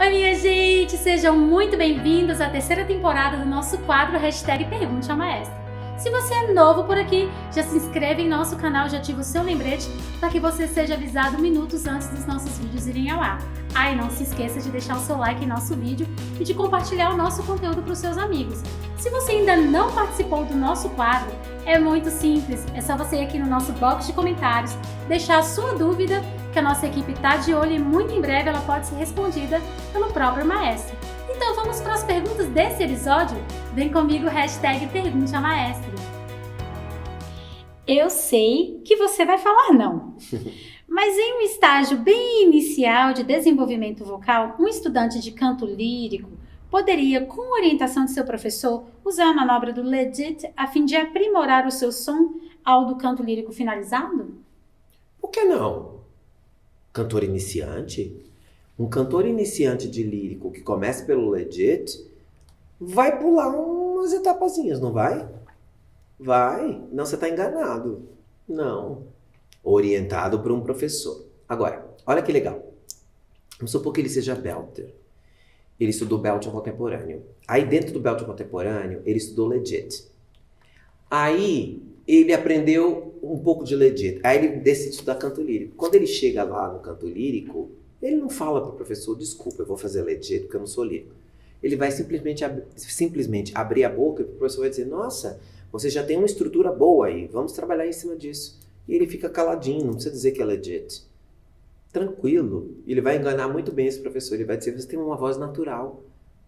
Oi, minha gente! Sejam muito bem-vindos à terceira temporada do nosso quadro Hashtag Pergunte à Maestra. Se você é novo por aqui, já se inscreve em nosso canal e já ativa o seu lembrete para que você seja avisado minutos antes dos nossos vídeos irem ao ar. E não se esqueça de deixar o seu like em nosso vídeo e de compartilhar o nosso conteúdo para os seus amigos. Se você ainda não participou do nosso quadro, é muito simples, é só você ir aqui no nosso box de comentários, deixar a sua dúvida, que a nossa equipe está de olho e muito em breve ela pode ser respondida pelo próprio maestro. Então vamos para as perguntas desse episódio? Vem comigo, hashtag Pergunte à Maestra. Eu sei que você vai falar não, mas em um estágio bem inicial de desenvolvimento vocal, um estudante de canto lírico poderia, com orientação de seu professor, usar a manobra do legit a fim de aprimorar o seu som ao do canto lírico finalizado? Por que não? Cantor iniciante? Um cantor iniciante de lírico que começa pelo legit vai pular umas etapazinhas, não vai? Vai. Não, você está enganado. Não. Orientado por um professor. Agora, olha que legal. Vamos supor que ele seja belter. Ele estudou belting contemporâneo. Aí dentro do belting contemporâneo, ele estudou legit. Aí ele aprendeu um pouco de legit. Aí ele decide estudar canto lírico. Quando ele chega lá no canto lírico, ele não fala para o professor, desculpa, eu vou fazer legit porque eu não sou lírico. Ele vai simplesmente abrir a boca e o professor vai dizer, nossa, você já tem uma estrutura boa aí, vamos trabalhar em cima disso. E ele fica caladinho, não precisa dizer que é legit. Tranquilo. Ele vai enganar muito bem esse professor. Ele vai dizer, você tem uma voz natural,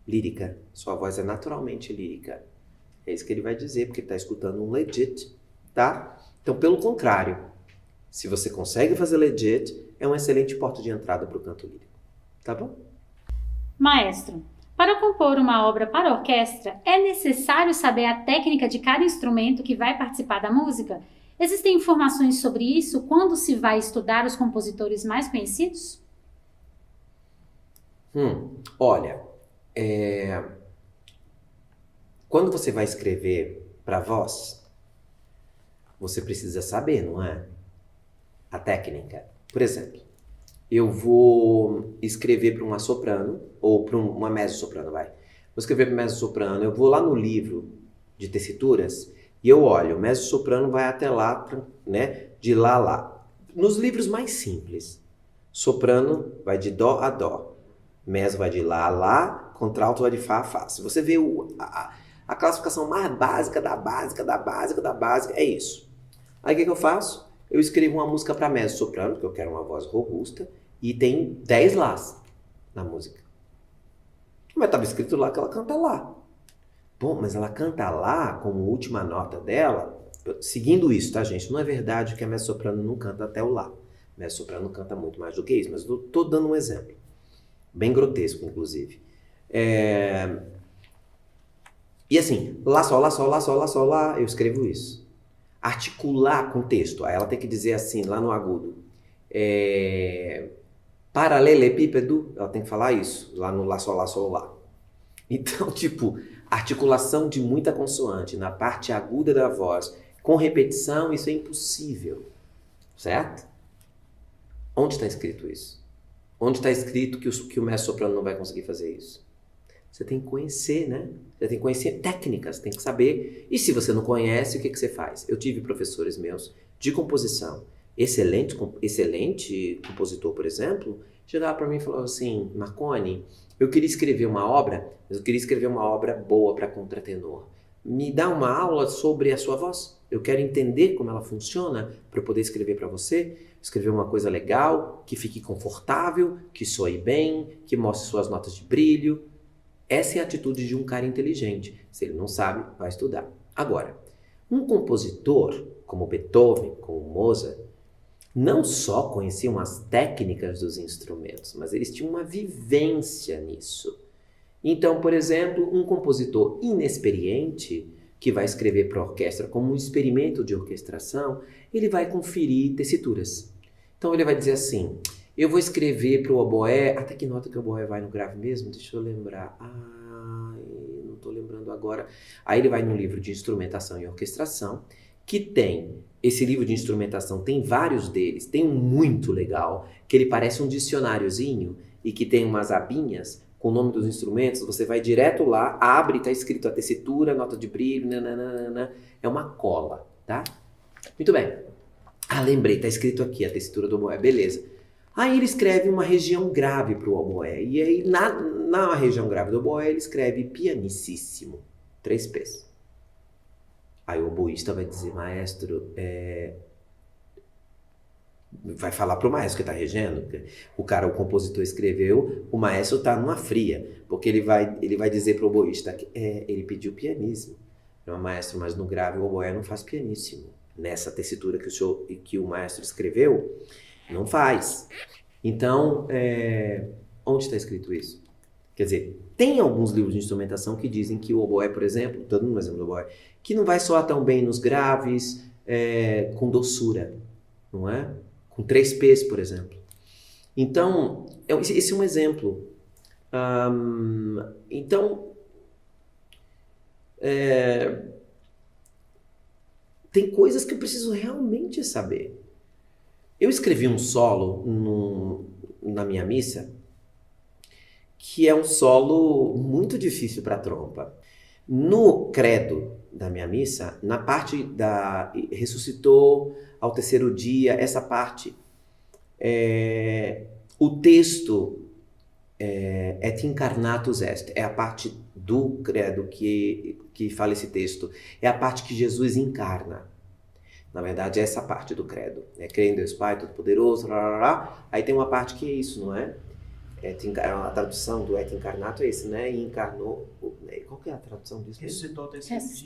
lírica. Sua voz é naturalmente lírica. É isso que ele vai dizer, porque ele está escutando um legit, tá? Então, pelo contrário, se você consegue fazer legit, é um excelente porta de entrada para o canto lírico. Tá bom? Maestro, para compor uma obra para orquestra, é necessário saber a técnica de cada instrumento que vai participar da música? Existem informações sobre isso quando se vai estudar os compositores mais conhecidos? Olha, quando você vai escrever para voz, você precisa saber, não é? A técnica. Por exemplo, eu vou escrever para uma soprano, ou para uma mezzo-soprano, vai. Vou escrever para mezzo-soprano, eu vou lá no livro de tessituras e eu olho, mezzo-soprano vai até lá, né? De lá a lá. Nos livros mais simples, soprano vai de dó a dó, mezzo vai de lá a lá, contralto vai de fá a fá. Se você vê a classificação mais básica da básica, da básica, da básica, é isso. Aí o que eu faço? Eu escrevo uma música para mezzo-soprano, porque eu quero uma voz robusta, e tem 10 lás na música. Mas estava escrito lá que ela canta lá. Bom, mas ela canta lá como última nota dela, seguindo isso, tá, gente? Não é verdade que a mezzo-soprano não canta até o lá. A mezzo-soprano canta muito mais do que isso, mas eu tô dando um exemplo. Bem grotesco, inclusive. E assim, lá, sol, lá, sol, lá, sol, lá, sol, lá, eu escrevo isso. Articular com texto. Aí ela tem que dizer assim, lá no agudo. Paralelepípedo, ela tem que falar isso, lá no lá, sol, lá. Então, tipo, articulação de muita consoante na parte aguda da voz, com repetição, isso é impossível. Certo? Onde está escrito isso? Onde está escrito que o mezzo-soprano não vai conseguir fazer isso? Você tem que conhecer, né? Você tem que conhecer técnicas, tem que saber. E se você não conhece, o que você faz? Eu tive professores meus de composição, excelente compositor, por exemplo, chegava para mim e falava assim, Marconi, eu queria escrever uma obra, mas eu queria escrever uma obra boa para contratenor. Me dá uma aula sobre a sua voz? Eu quero entender como ela funciona para eu poder escrever para você. Escrever uma coisa legal, que fique confortável, que soe bem, que mostre suas notas de brilho. Essa é a atitude de um cara inteligente. Se ele não sabe, vai estudar. Agora, um compositor como Beethoven, como Mozart, não só conheciam as técnicas dos instrumentos, mas eles tinham uma vivência nisso. Então, por exemplo, um compositor inexperiente que vai escrever para a orquestra como um experimento de orquestração, ele vai conferir tessituras. Então ele vai dizer assim, eu vou escrever para o oboé, até que nota que o oboé vai no grave mesmo? Deixa eu lembrar. Não estou lembrando agora. Aí ele vai no livro de instrumentação e orquestração, que tem, esse livro de instrumentação tem vários deles, tem um muito legal, que ele parece um dicionáriozinho, e que tem umas abinhas com o nome dos instrumentos, você vai direto lá, abre, tá escrito a tessitura, nota de brilho, nananana, é uma cola, tá? Muito bem. Ah, lembrei, tá escrito aqui a tessitura do oboé, beleza. Aí ele escreve uma região grave pro oboé, e aí na região grave do oboé ele escreve pianissíssimo, 3 P's. Aí o oboísta vai dizer, maestro, vai falar pro maestro que tá regendo, o compositor escreveu, o maestro tá numa fria, porque ele vai dizer pro oboísta que ele pediu pianíssimo. Não, maestro, mas no grave o oboé não faz pianíssimo. Nessa tessitura que o maestro escreveu, não faz. Então, onde está escrito isso? Quer dizer, tem alguns livros de instrumentação que dizem que o oboé, por exemplo, estou dando um exemplo do oboé, que não vai soar tão bem nos graves, com doçura, não é? Com 3 P's, por exemplo. Então, esse é um exemplo. Então, tem coisas que eu preciso realmente saber. Eu escrevi um solo na minha missa, que é um solo muito difícil para trompa. No credo da minha missa, na parte da ressuscitou ao terceiro dia, essa parte, o texto et incarnatus est, é a parte do credo que fala esse texto, é a parte que Jesus encarna. Na verdade, é essa parte do credo. Creio em Deus Pai Todo-Poderoso, aí tem uma parte que é isso, não é? A tradução do et incarnato é esse, né? Encarnou. Qual que é a tradução disso? Ressuscitou.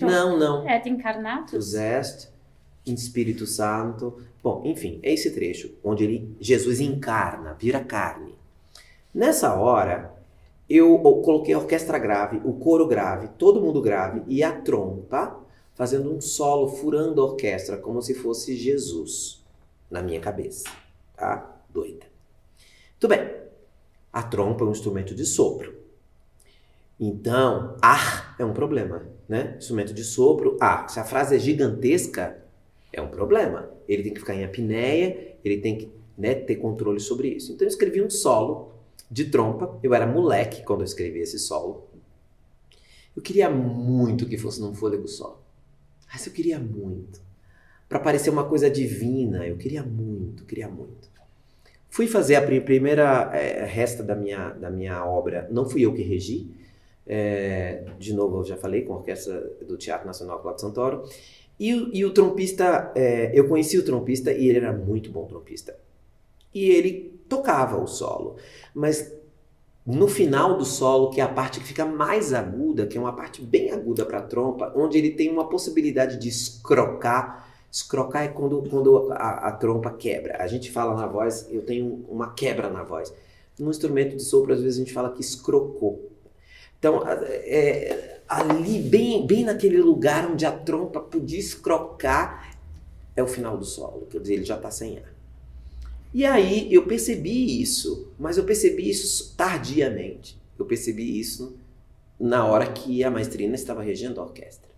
Não. Et incarnatus? Est in Espírito Santo. Bom, enfim, é esse trecho onde Jesus encarna, vira carne. Nessa hora, eu coloquei a orquestra grave, o coro grave, todo mundo grave e a trompa fazendo um solo, furando a orquestra, como se fosse Jesus na minha cabeça, tá? Doida. Tudo bem. A trompa é um instrumento de sopro. Então, é um problema, né? Instrumento de sopro, se a frase é gigantesca, é um problema. Ele tem que ficar em apneia, ele tem que, né, ter controle sobre isso. Então eu escrevi um solo de trompa, eu era moleque quando eu escrevi esse solo. Eu queria muito que fosse num fôlego só. Mas eu queria muito. Para parecer uma coisa divina, eu queria muito. Fui fazer a primeira resta da minha obra, não fui eu que regi. De novo, eu já falei com a orquestra do Teatro Nacional Cláudio Santoro. E o trompista, eu conheci o trompista e ele era muito bom trompista. E ele tocava o solo. Mas no final do solo, que é a parte que fica mais aguda, que é uma parte bem aguda para a trompa, onde ele tem uma possibilidade de escrocar. Escrocar é quando a trompa quebra. A gente fala na voz, eu tenho uma quebra na voz. No instrumento de sopro, às vezes a gente fala que escrocou. Então, ali, bem naquele lugar onde a trompa podia escrocar, é o final do solo. Quer dizer, ele já está sem ar. E aí eu percebi isso, mas eu percebi isso tardiamente. Eu percebi isso na hora que a maestrina estava regendo a orquestra.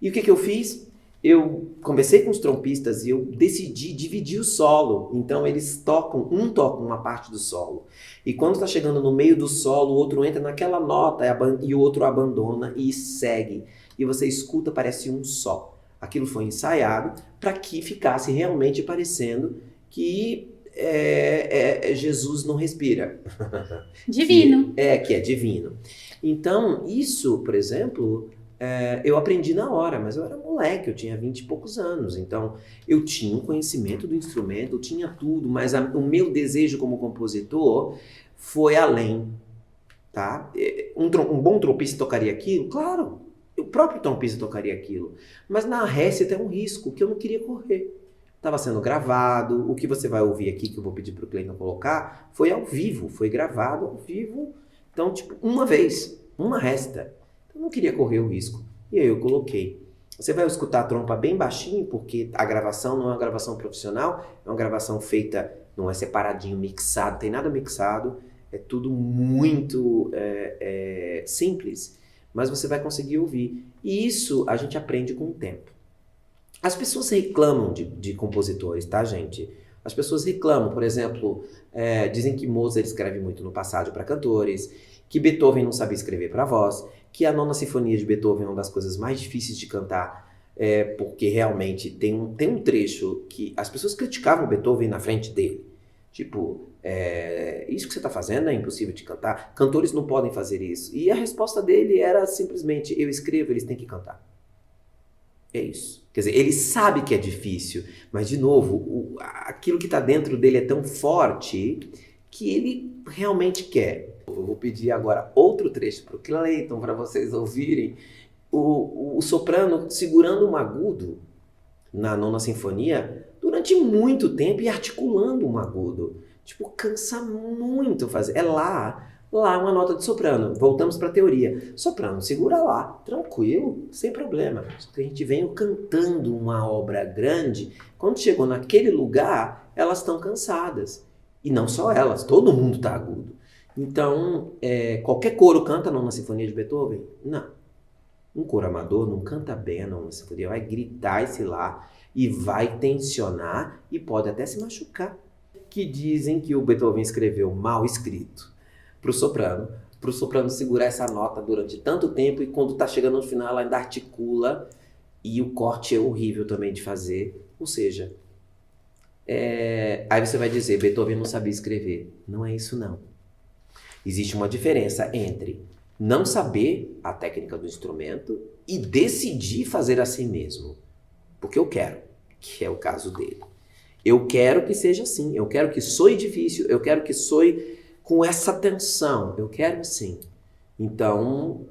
E o que eu fiz? Eu conversei com os trompistas e eu decidi dividir o solo. Então eles tocam uma parte do solo. E quando está chegando no meio do solo, o outro entra naquela nota e o outro abandona e segue. E você escuta, parece um só. Aquilo foi ensaiado para que ficasse realmente parecendo que Jesus não respira. Divino. Que é divino. Então, isso, por exemplo, eu aprendi na hora, mas eu era moleque, eu tinha 20 e poucos anos. Então, eu tinha um conhecimento do instrumento, eu tinha tudo, mas o meu desejo como compositor foi além. Tá? Um bom trompista tocaria aquilo? Claro, o próprio trompista tocaria aquilo. Mas na récita é um risco que eu não queria correr. Estava sendo gravado, o que você vai ouvir aqui, que eu vou pedir para o Cleiton colocar, foi ao vivo, foi gravado ao vivo. Então, uma vez, uma resta. Então, eu não queria correr o risco. E aí eu coloquei. Você vai escutar a trompa bem baixinho, porque a gravação não é uma gravação profissional, é uma gravação feita, não é separadinho, mixado, tem nada mixado, é tudo muito simples, mas você vai conseguir ouvir. E isso a gente aprende com o tempo. As pessoas reclamam de compositores, tá, gente? As pessoas reclamam, por exemplo, dizem que Mozart escreve muito no passado para cantores, que Beethoven não sabia escrever para voz, que a Nona Sinfonia de Beethoven é uma das coisas mais difíceis de cantar, porque realmente tem um trecho que as pessoas criticavam Beethoven na frente dele. Tipo, isso que você está fazendo é impossível de cantar, cantores não podem fazer isso. E a resposta dele era simplesmente, eu escrevo, eles têm que cantar. É isso. Quer dizer, ele sabe que é difícil, mas de novo, aquilo que está dentro dele é tão forte que ele realmente quer. Eu vou pedir agora outro trecho para o Clayton, para vocês ouvirem o soprano segurando um agudo na Nona Sinfonia durante muito tempo e articulando um agudo. Tipo, cansa muito fazer. É lá uma nota de soprano. Voltamos para a teoria. Soprano, segura lá, tranquilo, sem problema. Só que a gente vem cantando uma obra grande, quando chegou naquele lugar, elas estão cansadas. E não só elas, todo mundo está agudo. Então, qualquer coro canta a Nona Sinfonia de Beethoven? Não. Um coro amador não canta bem a Nona Sinfonia, vai gritar esse lá e vai tensionar e pode até se machucar. Que dizem que o Beethoven escreveu mal escrito para o soprano segurar essa nota durante tanto tempo e quando está chegando no final ela ainda articula e o corte é horrível também de fazer. Ou seja, aí você vai dizer, Beethoven não sabia escrever. Não é isso não. Existe uma diferença entre não saber a técnica do instrumento e decidir fazer assim mesmo. Porque eu quero, que é o caso dele. Eu quero que seja assim, eu quero que soe difícil, eu quero que soe com essa tensão, eu quero sim. Então,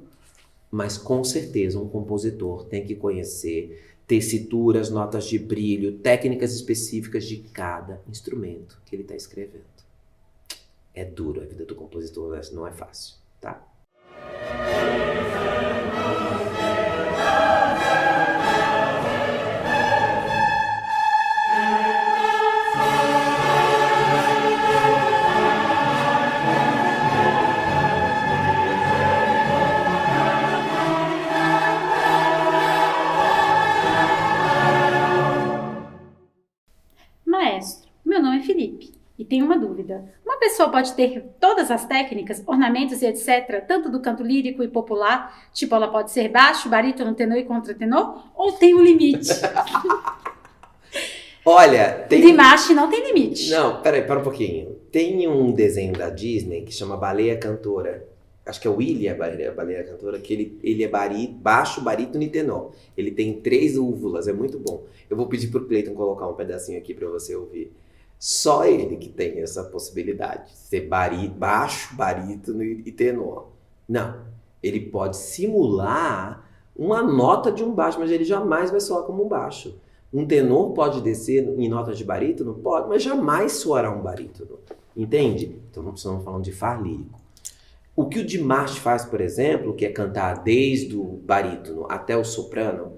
mas com certeza um compositor tem que conhecer tessituras, notas de brilho, técnicas específicas de cada instrumento que ele está escrevendo. É duro, a vida do compositor não é fácil, tá? Maestro, meu nome é Felipe e tenho uma dúvida. Uma pessoa pode ter todas as técnicas, ornamentos e etc., tanto do canto lírico e popular, tipo ela pode ser baixo, barítono, tenor e contratenor, ou tem um limite? Olha, Dimash não tem limite. Não, peraí, para um pouquinho. Tem um desenho da Disney que chama Baleia Cantora. Acho que é o Willy a Baleia Cantora, que ele é baixo, barítono e tenor. Ele tem 3 úvulas, é muito bom. Eu vou pedir pro Clayton colocar um pedacinho aqui para você ouvir. Só ele que tem essa possibilidade de ser baixo, barítono e tenor. Não, ele pode simular uma nota de um baixo, mas ele jamais vai soar como um baixo. Um tenor pode descer em notas de barítono? Pode, mas jamais soará um barítono. Entende? Então estamos falando de Fá lírico. O que o Dimash faz, por exemplo, que é cantar desde o barítono até o soprano,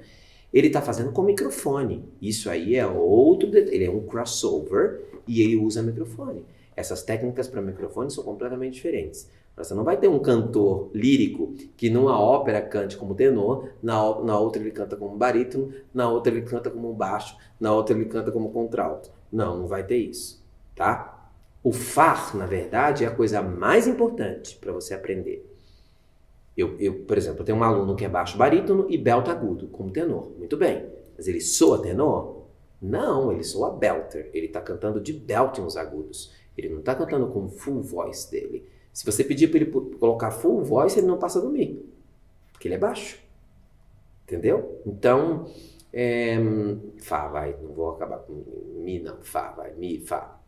ele está fazendo com microfone. Isso aí é ele é um crossover e ele usa microfone. Essas técnicas para microfone são completamente diferentes. Você não vai ter um cantor lírico que numa ópera cante como tenor, na outra ele canta como barítono, na outra ele canta como baixo, na outra ele canta como contralto. Não vai ter isso, tá? O Fá, na verdade, é a coisa mais importante para você aprender. Por exemplo, eu tenho um aluno que é baixo barítono e belta agudo, como tenor. Muito bem. Mas ele soa tenor? Não, ele soa belter. Ele está cantando de belting os agudos. Ele não está cantando com full voice dele. Se você pedir para ele colocar full voice, ele não passa do Mi. Porque ele é baixo. Entendeu? Então, Fá, vai. Não vou acabar com Mi, não. Fá, vai. Mi, Fá.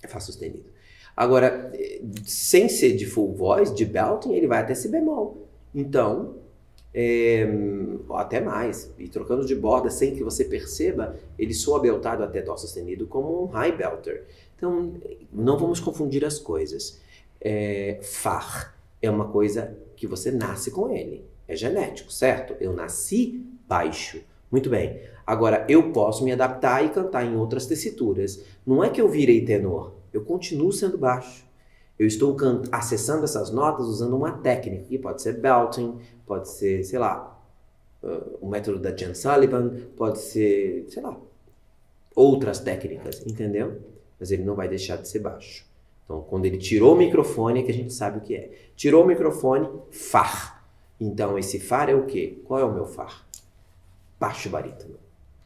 É Fá sustenido. Agora, sem ser de full voice, de belting, ele vai até Si bemol. Então, até mais. E trocando de borda sem que você perceba, ele soa beltado até Dó sustenido como um high belter. Então, não vamos confundir as coisas. Fá é uma coisa que você nasce com ele. É genético, certo? Eu nasci baixo. Muito bem. Agora, eu posso me adaptar e cantar em outras tessituras. Não é que eu virei tenor. Eu continuo sendo baixo. Eu estou acessando essas notas usando uma técnica, que pode ser belting, pode ser, sei lá, o método da Jan Sullivan, pode ser, sei lá, outras técnicas, entendeu? mas ele não vai deixar de ser baixo. Então, quando ele tirou o microfone, é que a gente sabe o que é. Tirou o microfone, Fá. Então, esse Fá é o quê? Qual é o meu Fá? Baixo barítono.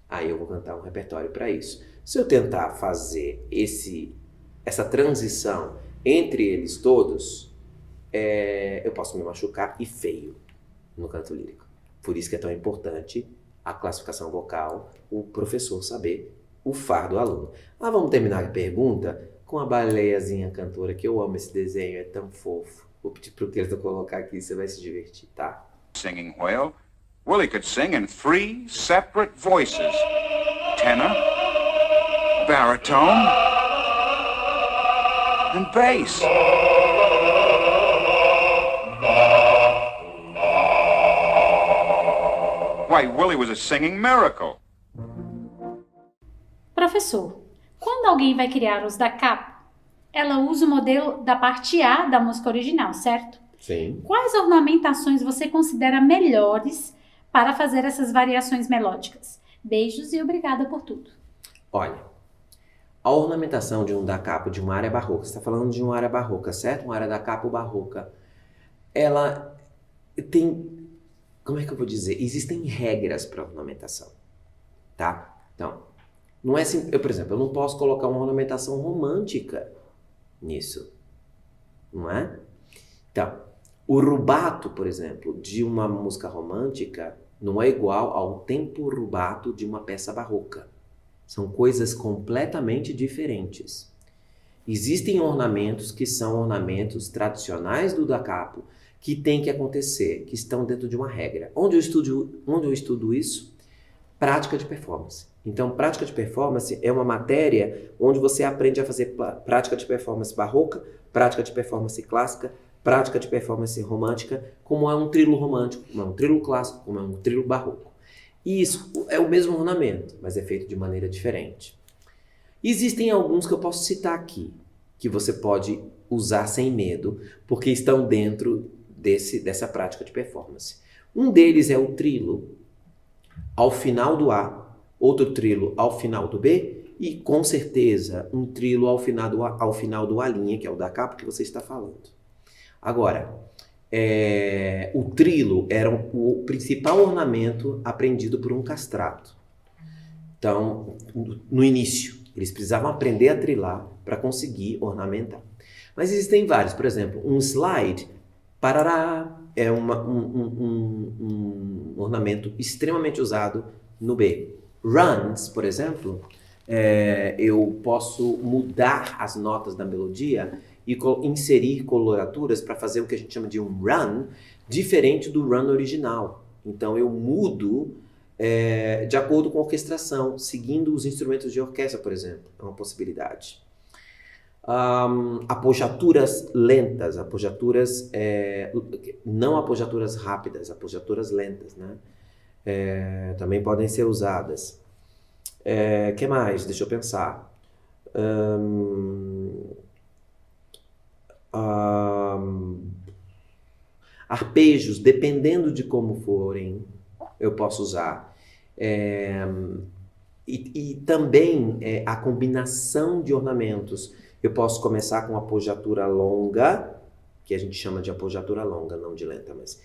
Aí eu vou cantar um repertório para isso. Se eu tentar fazer essa transição entre eles todos, eu posso me machucar e feio no canto lírico. Por isso que é tão importante a classificação vocal, o professor saber o Fá do aluno. Vamos terminar a pergunta com a baleiazinha cantora, que eu amo esse desenho, é tão fofo. Vou pedir pro Cleiton colocar aqui, você vai se divertir, tá? Singing whale, Willie could sing in 3 separate voices. Tenor, baritone, and bass. Why, Willie was a singing miracle. Professor, quando alguém vai criar os da capa, ela usa o modelo da parte A da música original, certo? Sim. Quais ornamentações você considera melhores para fazer essas variações melódicas? Beijos e obrigada por tudo. Olha, a ornamentação de um da capo de uma área barroca, você está falando de uma área barroca, certo? Uma área da capo barroca. Ela tem, como é que eu vou dizer? Existem regras para ornamentação, tá? Então, não é assim, por exemplo, eu não posso colocar uma ornamentação romântica nisso, não é? Então, o rubato, por exemplo, de uma música romântica não é igual ao tempo rubato de uma peça barroca. São coisas completamente diferentes. Existem ornamentos que são ornamentos tradicionais do da capo que tem que acontecer, que estão dentro de uma regra. Onde eu estudo isso? Prática de performance. Então, prática de performance é uma matéria onde você aprende a fazer prática de performance barroca, prática de performance clássica, prática de performance romântica, como é um trilo romântico, como é um trilo clássico, como é um trilo barroco. E isso é o mesmo ornamento, mas é feito de maneira diferente. Existem alguns que eu posso citar aqui, que você pode usar sem medo, porque estão dentro dessa prática de performance. Um deles é o trilo ao final do A, outro trilo ao final do B, e com certeza um trilo ao final do A', que é o da capa que você está falando. Agora, o trilo era o principal ornamento aprendido por um castrato. Então, no início, eles precisavam aprender a trilar para conseguir ornamentar. Mas existem vários, por exemplo, um slide, parará, é um ornamento extremamente usado no B. Runs, por exemplo, eu posso mudar as notas da melodia e inserir coloraturas para fazer o que a gente chama de um run, diferente do run original. Então eu mudo de acordo com a orquestração, seguindo os instrumentos de orquestra, por exemplo. É uma possibilidade. Apojaturas lentas, não apojaturas rápidas, apojaturas lentas, né? Também podem ser usadas. Que mais? Deixa eu pensar. Arpejos, dependendo de como forem, eu posso usar. E também a combinação de ornamentos. Eu posso começar com apogiatura longa, que a gente chama de apogiatura longa, não de lenta, mas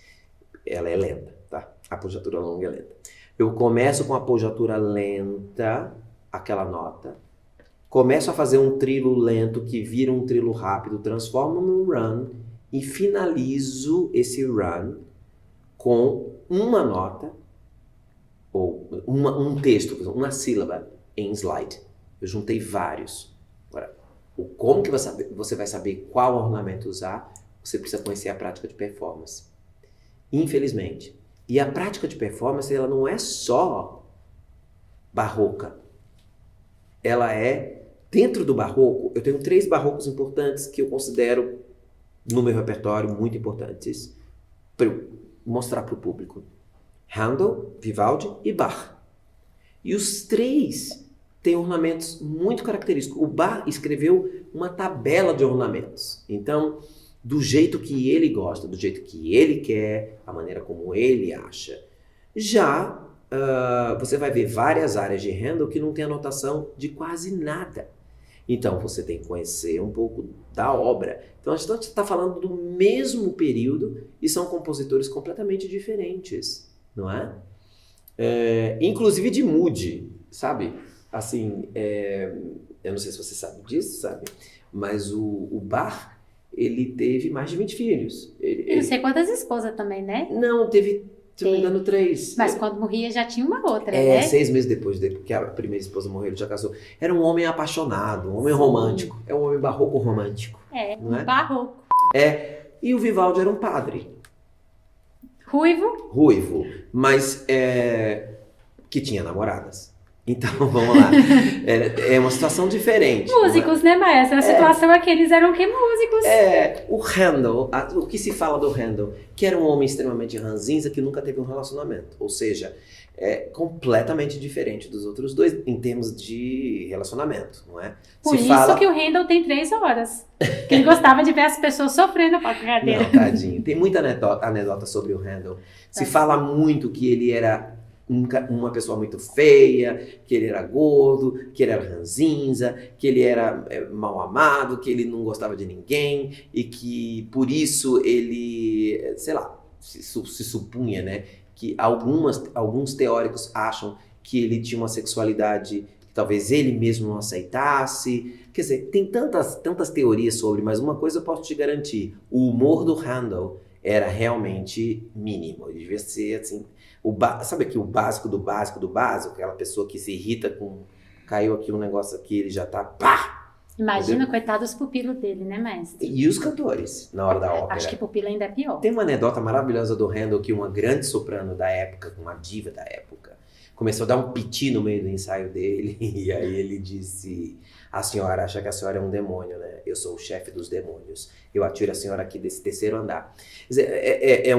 ela é lenta, tá? A apogiatura longa é lenta. Eu começo com a apogiatura lenta, aquela nota. Começo a fazer um trilo lento que vira um trilo rápido, transformo num run e finalizo esse run com uma nota ou um texto, uma sílaba em slide. Eu juntei vários. Agora, como que você vai saber qual ornamento usar? Você precisa conhecer a prática de performance. Infelizmente. E a prática de performance, ela não é só barroca. Ela é, dentro do barroco, eu tenho 3 barrocos importantes que eu considero no meu repertório muito importantes para eu mostrar para o público. Handel, Vivaldi e Bach. E os 3 têm ornamentos muito característicos. O Bach escreveu uma tabela de ornamentos. Então, do jeito que ele gosta, do jeito que ele quer, a maneira como ele acha. Já você vai ver várias áreas de Handel que não tem anotação de quase nada. Então você tem que conhecer um pouco da obra. Então a gente está falando do mesmo período e são compositores completamente diferentes, não é? Inclusive de mood, sabe? Assim, eu não sei se você sabe disso, sabe? Mas o Bach, ele teve mais de 20 filhos. E não sei quantas esposas também, né? Não, teve, se não me engano, 3. Mas quando morria já tinha uma outra, né? 6 meses depois dele, porque a primeira esposa morreu, ele já casou. Era um homem apaixonado, um homem romântico. É um homem barroco romântico. Um barroco. E o Vivaldi era um padre. Ruivo, mas que tinha namoradas. Então, vamos lá. É uma situação diferente. Músicos, né, maestra? A situação é que eles eram que músicos? O Handel, o que se fala do Handel? Que era um homem extremamente ranzinza que nunca teve um relacionamento. Ou seja, completamente diferente dos outros dois em termos de relacionamento, não é? Por isso que o Handel tem 3 horas. Que ele gostava de ver as pessoas sofrendo pra cadeira. Não, tadinho. Tem muita anedota sobre o Handel. Se fala muito que ele era uma pessoa muito feia, que ele era gordo, que ele era ranzinza, que ele era mal amado, que ele não gostava de ninguém e que por isso ele, sei lá, se supunha, né, que alguns teóricos acham que ele tinha uma sexualidade que talvez ele mesmo não aceitasse. Quer dizer, tem tantas teorias sobre, mas uma coisa eu posso te garantir, o humor do Handel era realmente mínimo, ele devia ser assim... sabe aqui o básico do básico do básico? Aquela pessoa que se irrita com... Caiu aqui um negócio aqui, ele já tá... Pá! Imagina, coitado dos pupilos dele, né, mestre? E os cantores, na hora da ópera. Acho que pupilo ainda é pior. Tem uma anedota maravilhosa do Handel que uma grande soprano da época, uma diva da época, começou a dar um piti no meio do ensaio dele e aí ele disse... A senhora acha que a senhora é um demônio, né? Eu sou o chefe dos demônios. Eu atiro a senhora aqui desse 3º andar. Quer dizer,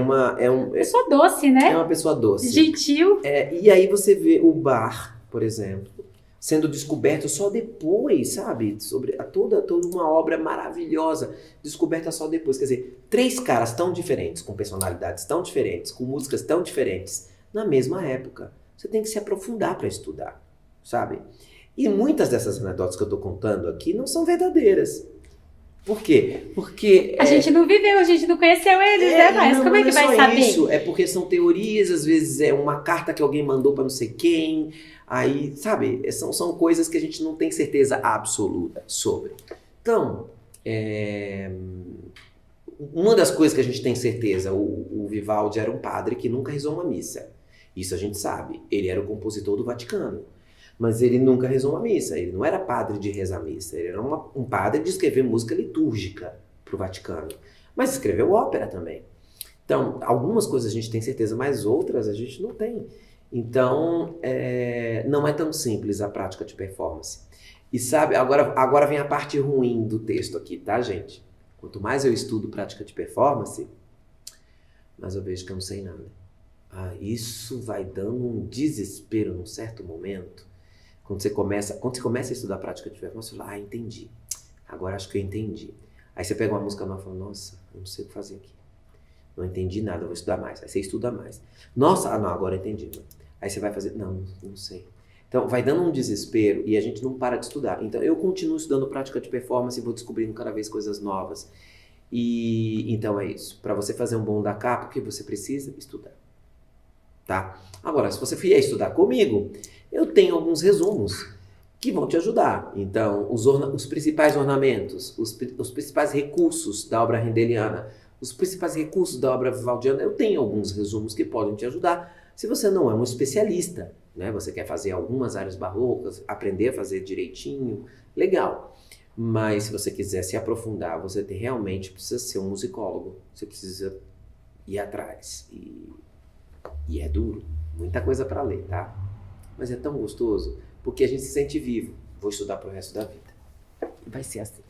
pessoa doce, né? É uma pessoa doce. Gentil. E aí você vê o Bach, por exemplo, sendo descoberto só depois, sabe? Sobre toda uma obra maravilhosa, descoberta só depois. Quer dizer, 3 caras tão diferentes, com personalidades tão diferentes, com músicas tão diferentes, na mesma época. Você tem que se aprofundar para estudar, sabe? E muitas dessas anedotas que eu estou contando aqui não são verdadeiras. Por quê? Porque... A gente não viveu, a gente não conheceu eles, né? Mas como é que vai saber? Isso, é porque são teorias, às vezes é uma carta que alguém mandou para não sei quem. Aí, sabe, são coisas que a gente não tem certeza absoluta sobre. Então, uma das coisas que a gente tem certeza, o Vivaldi era um padre que nunca rezou uma missa. Isso a gente sabe. Ele era o compositor do Vaticano. Mas ele nunca rezou uma missa, ele não era padre de rezar missa, ele era um padre de escrever música litúrgica para o Vaticano. Mas escreveu ópera também. Então, algumas coisas a gente tem certeza, mas outras a gente não tem. Então, não é tão simples a prática de performance. E sabe, agora vem a parte ruim do texto aqui, tá, gente? Quanto mais eu estudo prática de performance, mais eu vejo que eu não sei nada. Isso vai dando um desespero num certo momento. Quando você começa a estudar prática de performance, você fala, entendi. Agora acho que eu entendi. Aí você pega uma música nova e fala, nossa, eu não sei o que fazer aqui. Não entendi nada, eu vou estudar mais. Aí você estuda mais. Nossa, não, agora eu entendi. Aí você vai fazer, não sei. Então vai dando um desespero e a gente não para de estudar. Então eu continuo estudando prática de performance e vou descobrindo cada vez coisas novas. E então é isso. Para você fazer um bom da capa, o que você precisa? Estudar. Tá? Agora, se você vier estudar comigo, eu tenho alguns resumos que vão te ajudar. Então, os principais ornamentos, os principais recursos da obra handeliana, os principais recursos da obra vivaldiana, eu tenho alguns resumos que podem te ajudar. Se você não é um especialista, né? Você quer fazer algumas áreas barrocas, aprender a fazer direitinho, legal. Mas se você quiser se aprofundar, você realmente precisa ser um musicólogo. Você precisa ir atrás. E é duro, muita coisa para ler, tá? Mas é tão gostoso, porque a gente se sente vivo. Vou estudar pro resto da vida. E vai ser assim.